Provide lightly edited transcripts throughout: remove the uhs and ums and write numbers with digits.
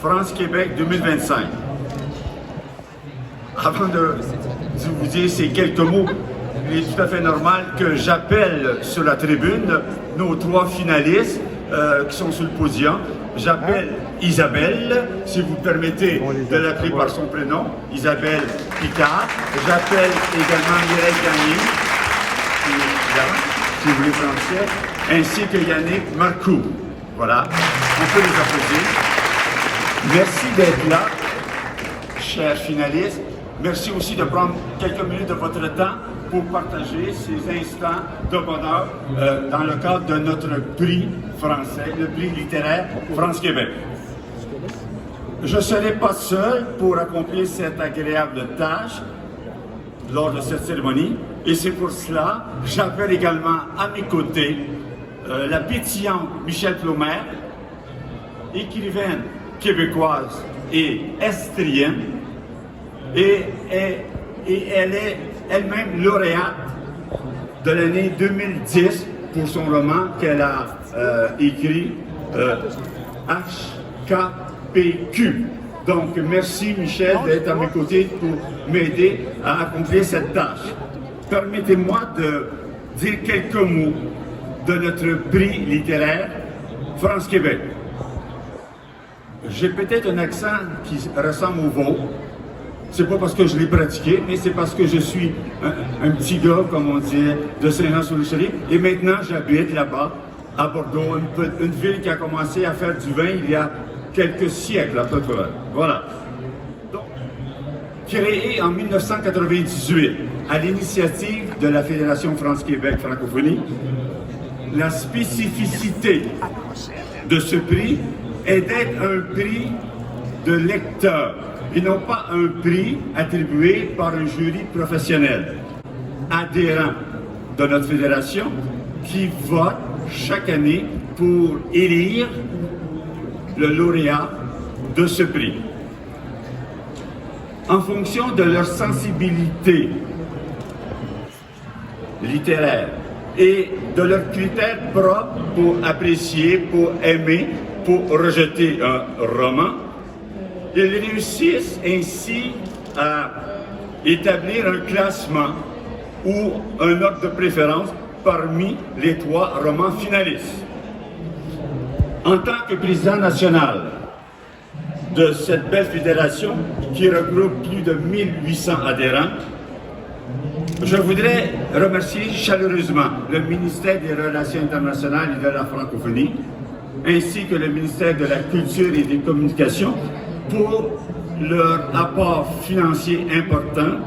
France-Québec 2025. Avant de vous dire ces quelques mots, il est tout à fait normal que j'appelle sur la tribune nos 3 finalistes qui sont sur le podium. J'appelle Isabelle, si vous permettez de l'appeler par son prénom, Isabelle Picard. J'appelle également Mireille Gagné, si vous voulez français, ainsi que Yannick Marcoux. Voilà, on peut les applaudir. Merci d'être là, chers finalistes. Merci aussi de prendre quelques minutes de votre temps pour partager ces instants de bonheur dans le cadre de notre prix français, le prix littéraire France-Québec. Je ne serai pas seul pour accomplir cette agréable tâche lors de cette cérémonie et c'est pour cela que j'appelle également à mes côtés la pétillante Michèle Plomer, écrivaine québécoise et estrienne, et elle est elle-même lauréate de l'année 2010 pour son roman qu'elle a écrit HKPQ. Donc, merci Michel d'être à mes côtés pour m'aider à accomplir cette tâche. Permettez-moi de dire quelques mots de notre prix littéraire France-Québec. J'ai peut-être un accent qui ressemble au vôtre. C'est pas parce que je l'ai pratiqué, mais c'est parce que je suis un petit gars, comme on dit, de Saint-Jean-sur-le-Chaussée. Et maintenant, j'habite là-bas, à Bordeaux, une ville qui a commencé à faire du vin il y a quelques siècles à peu près. Voilà. Donc, créée en 1998 à l'initiative de la Fédération France-Québec Francophonie, la spécificité de ce prix est d'être un prix de lecteurs et non pas un prix attribué par un jury professionnel, adhérent de notre fédération, qui vote chaque année pour élire le lauréat de ce prix. En fonction de leur sensibilité littéraire et de leurs critères propres pour apprécier, pour aimer, pour rejeter un roman, ils réussissent ainsi à établir un classement ou un ordre de préférence parmi les 3 romans finalistes. En tant que président national de cette belle fédération qui regroupe plus de 1800 adhérents, je voudrais remercier chaleureusement le ministère des Relations internationales et de la francophonie, ainsi que le ministère de la Culture et des Communications pour leur apport financier important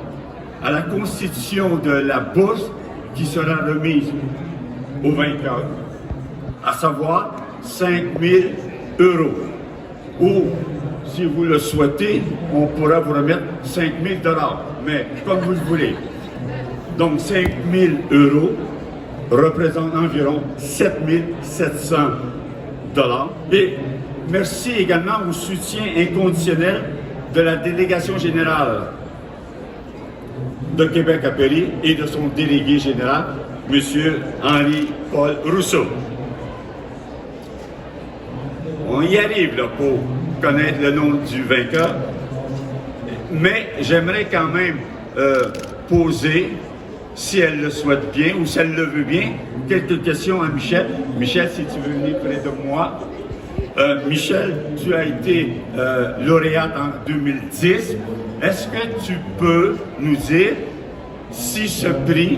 à la constitution de la bourse qui sera remise aux vainqueurs, à savoir 5 000 €. Ou, si vous le souhaitez, on pourra vous remettre 5 000 $, mais comme vous le voulez. Donc 5 000 € représentent environ 7 700 $. Et merci également au soutien inconditionnel de la délégation générale de Québec à Paris et de son délégué général, M. Henri-Paul Rousseau. On y arrive là, pour connaître le nom du vainqueur, mais j'aimerais quand même poser, si elle le souhaite bien ou si elle le veut bien, quelques questions à Michel. Michel, si tu veux venir près de moi. Michel, tu as été lauréate en 2010. Est-ce que tu peux nous dire si ce prix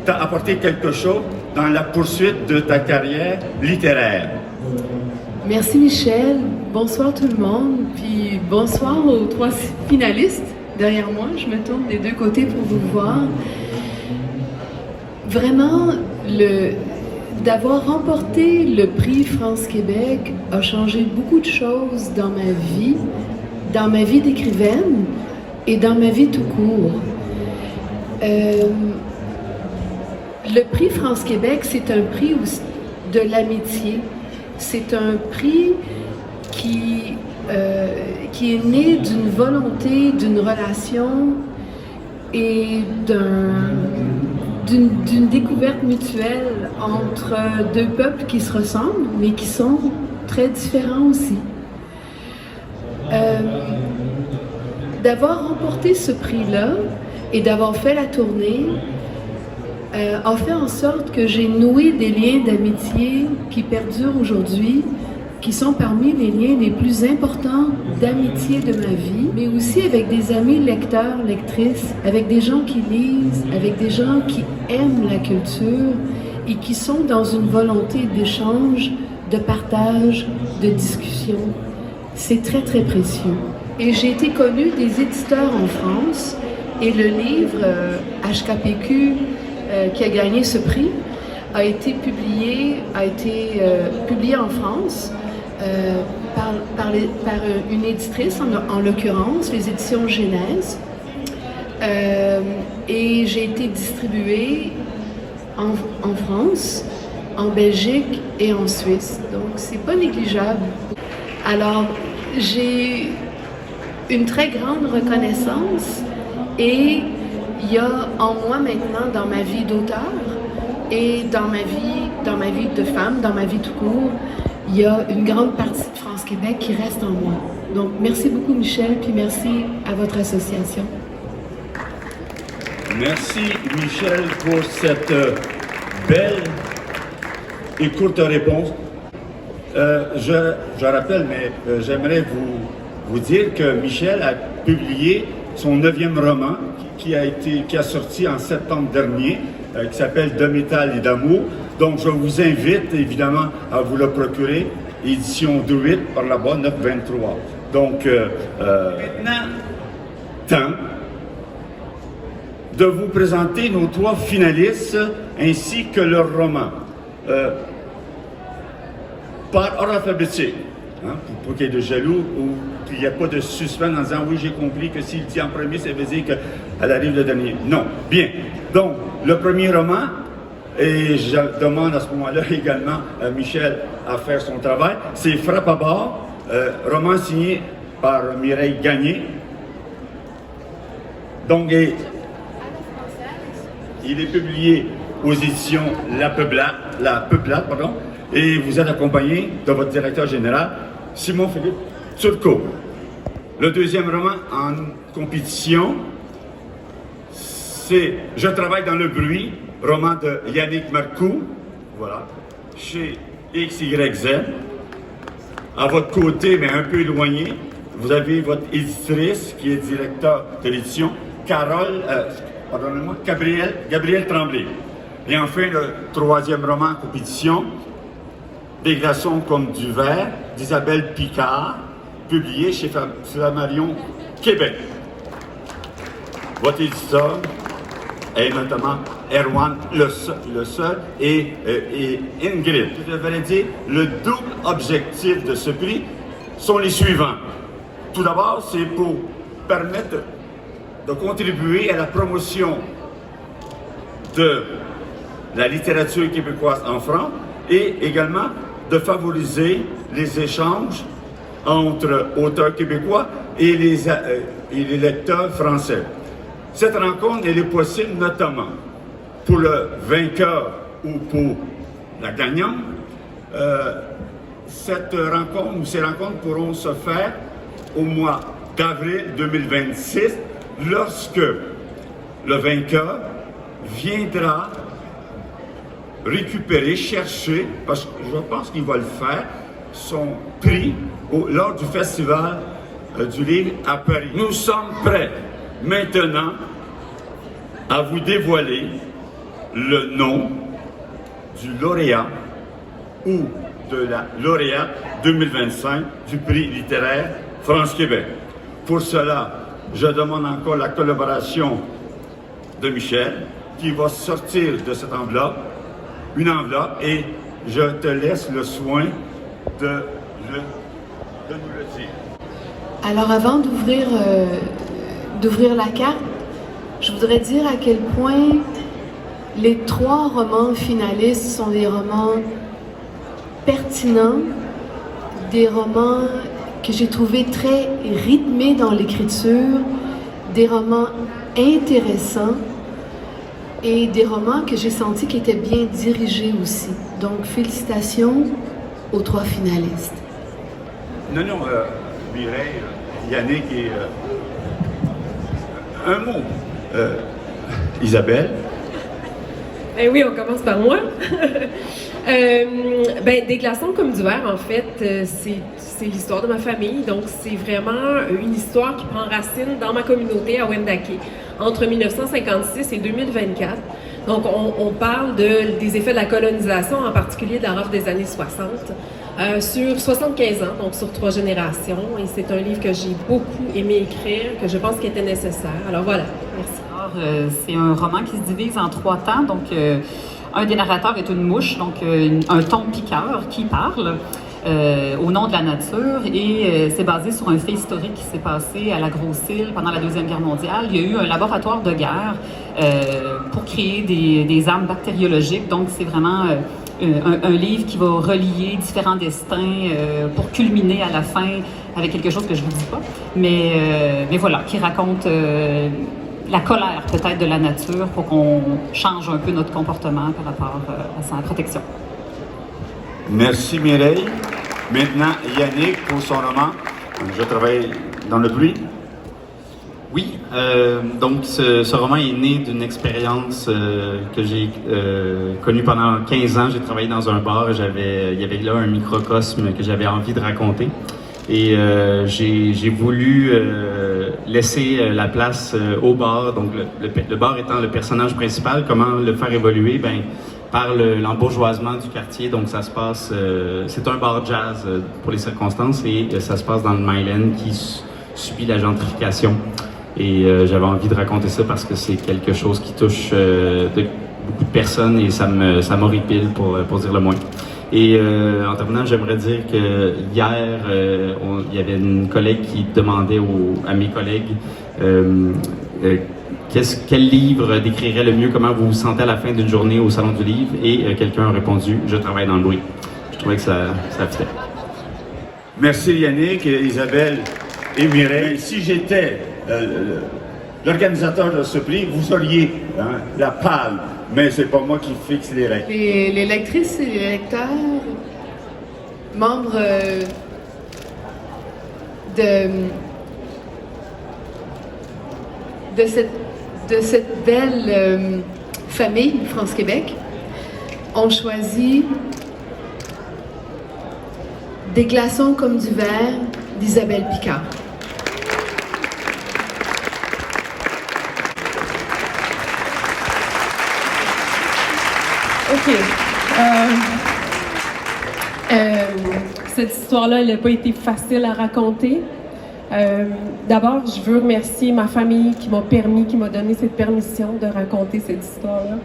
t'a apporté quelque chose dans la poursuite de ta carrière littéraire? Merci Michel, bonsoir tout le monde, puis bonsoir aux 3 finalistes derrière moi. Je me tourne des 2 côtés pour vous voir. Vraiment, d'avoir remporté le prix France-Québec a changé beaucoup de choses dans ma vie d'écrivaine et dans ma vie tout court. Le prix France-Québec, c'est un prix de l'amitié. C'est un prix qui est né d'une volonté, d'une relation et d'une découverte mutuelle entre 2 peuples qui se ressemblent, mais qui sont très différents aussi. d'avoir remporté ce prix-là et d'avoir fait la tournée a fait en sorte que j'ai noué des liens d'amitié qui perdurent aujourd'hui, qui sont parmi les liens les plus importants d'amitié de ma vie, mais aussi avec des amis lecteurs, lectrices, avec des gens qui lisent, avec des gens qui aiment la culture et qui sont dans une volonté d'échange, de partage, de discussion. C'est très, très précieux. Et j'ai été connue des éditeurs en France et le livre HKPQ qui a gagné ce prix a été publié en France par une éditrice, en l'occurrence, les éditions Genèse. Et j'ai été distribuée en France, en Belgique et en Suisse. Donc, c'est pas négligeable. Alors, j'ai une très grande reconnaissance et il y a en moi maintenant, dans ma vie d'auteur et dans ma vie de femme, dans ma vie tout court, il y a une grande partie de France-Québec qui reste en moi. Donc, merci beaucoup Michel, puis merci à votre association. Merci Michel pour cette belle et courte réponse. Je rappelle, mais j'aimerais vous dire que Michel a publié son 9e roman qui a sorti en septembre dernier, qui s'appelle De métal et d'amour. Donc je vous invite évidemment à vous le procurer, édition Druid par la boîte 923. Donc maintenant, temps de vous présenter nos 3 finalistes ainsi que leur roman. Par ordre alphabétique, hein, pour qu'il y ait de jaloux ou qu'il n'y ait pas de suspense en disant oui, j'ai compris que s'il dit en premier, ça veut dire qu'elle arrive le dernier. Non. Bien. Donc, le premier roman, et je demande à ce moment-là également à Michel à faire son travail, c'est Frappe à bord, roman signé par Mireille Gagné. Donc, il est publié aux éditions La Peuplade, pardon, et vous êtes accompagné de votre directeur général, Simon-Philippe Turcot. Le deuxième roman en compétition, c'est Je travaille dans le bruit, roman de Yannick Marcoux, voilà, chez XYZ. À votre côté, mais un peu éloigné, vous avez votre éditrice qui est directeur de l'édition, Gabriel Tremblay. Et enfin, le troisième roman en compétition, Des glaçons comme du verre, d'Isabelle Picard, publié chez Flammarion Québec. Votre éditeur est notamment Erwan Le Seul et Ingrid. Je devrais dire, le double objectif de ce prix sont les suivants. Tout d'abord, c'est pour permettre de contribuer à la promotion de la littérature québécoise en France et également de favoriser les échanges entre auteurs québécois et les lecteurs français. Cette rencontre, elle est possible notamment pour le vainqueur ou pour la gagnante. Cette rencontre ou ces rencontres pourront se faire au mois d'avril 2026 lorsque le vainqueur viendra récupérer, chercher, parce que je pense qu'il va le faire, son prix lors du Festival du Livre à Paris. Nous sommes prêts maintenant à vous dévoiler le nom du lauréat ou de la lauréate 2025 du prix littéraire France-Québec. Pour cela, je demande encore la collaboration de Michel qui va sortir de cette enveloppe une enveloppe et je te laisse le soin de nous le dire. Alors avant d'ouvrir la carte, je voudrais dire à quel point les 3 romans finalistes sont des romans pertinents, des romans que j'ai trouvés très rythmés dans l'écriture, des romans intéressants et des romans que j'ai senti qui étaient bien dirigés aussi. Donc, félicitations aux 3 finalistes. Non, Mireille, Yannick et un mot. Isabelle? Ben oui, on commence par moi. Des glaçons comme du verre, en fait, c'est l'histoire de ma famille. Donc, c'est vraiment une histoire qui prend racine dans ma communauté à Wendake, entre 1956 et 2024. Donc, on parle des effets de la colonisation, en particulier de la rafle des années 60, sur 75 ans, donc sur 3 générations. Et c'est un livre que j'ai beaucoup aimé écrire, que je pense qu'il était nécessaire. Alors voilà, merci. Alors, c'est un roman qui se divise en 3 temps. Donc, un des narrateurs est une mouche, donc un thon piqueur qui parle au nom de la nature, et c'est basé sur un fait historique qui s'est passé à la Grosse-Île pendant la Deuxième Guerre mondiale. Il y a eu un laboratoire de guerre pour créer des armes bactériologiques. Donc, c'est vraiment un livre qui va relier différents destins pour culminer à la fin avec quelque chose que je ne vous dis pas, mais voilà, qui raconte la colère peut-être de la nature pour qu'on change un peu notre comportement par rapport à sa protection. Merci Mireille. Maintenant, Yannick pour son roman « Je travaille dans le bruit ». Oui, donc ce roman est né d'une expérience que j'ai connue pendant 15 ans. J'ai travaillé dans un bar, il y avait là un microcosme que j'avais envie de raconter. Et j'ai voulu laisser la place au bar, donc le bar étant le personnage principal. Comment le faire évoluer? Ben, par l'embourgeoisement du quartier. Donc ça se passe, c'est un bar jazz pour les circonstances, et ça se passe dans le Myland qui subit la gentrification. Et j'avais envie de raconter ça parce que c'est quelque chose qui touche beaucoup de personnes, et ça m'horripile pour dire le moins. Et en terminant, j'aimerais dire que hier, il y avait une collègue qui demandait à mes collègues quel livre décrirait le mieux comment vous vous sentez à la fin d'une journée au Salon du Livre, et quelqu'un a répondu « Je travaille dans le bruit ». Je trouvais que ça fitait. Merci Yannick, Isabelle et Mireille. Si j'étais l'organisateur de ce prix, vous auriez la palme, mais c'est pas moi qui fixe les règles. Les lectrices et les lecteurs, membres de cette belle famille France-Québec, ont choisi Des glaçons comme du verre d'Isabelle Picard. OK. Cette histoire-là, elle n'a pas été facile à raconter. D'abord, je veux remercier ma famille qui m'a donné cette permission de raconter cette histoire-là.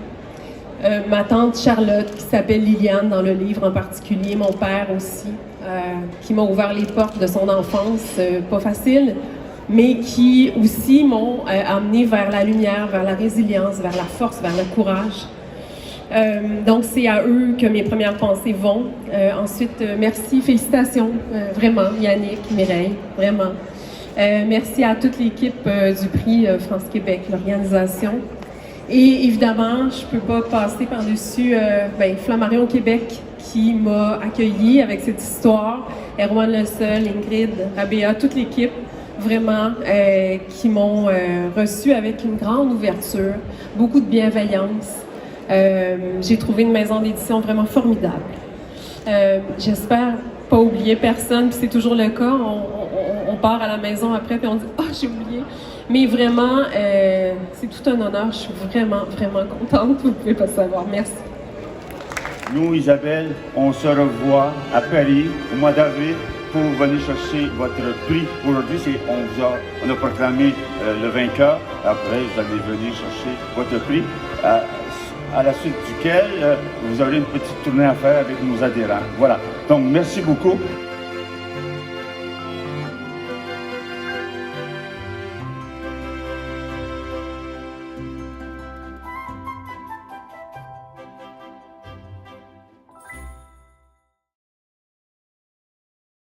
Ma tante Charlotte, qui s'appelle Liliane dans le livre en particulier, mon père aussi, qui m'a ouvert les portes de son enfance, pas facile, mais qui aussi m'ont amené vers la lumière, vers la résilience, vers la force, vers le courage. Donc, c'est à eux que mes premières pensées vont. Ensuite, merci, félicitations, vraiment, Yannick, Mireille, vraiment. Merci à toute l'équipe du prix France-Québec, l'organisation. Et évidemment, je ne peux pas passer par-dessus Flammarion Québec qui m'a accueilli avec cette histoire, Erwan Le Seul, Ingrid, Rabéa, toute l'équipe, vraiment, qui m'ont reçu avec une grande ouverture, beaucoup de bienveillance. J'ai trouvé une maison d'édition vraiment formidable. J'espère pas oublier personne, puis c'est toujours le cas. On part à la maison après, puis on dit « Ah, j'ai oublié ». Mais vraiment, c'est tout un honneur. Je suis vraiment, vraiment contente. Vous ne pouvez pas savoir. Merci. Nous, Isabelle, on se revoit à Paris au mois d'avril pour venir chercher votre prix. Aujourd'hui, on a proclamé le vainqueur. Après, vous allez venir chercher votre prix, à la suite duquel vous aurez une petite tournée à faire avec nos adhérents. Voilà. Donc, merci beaucoup.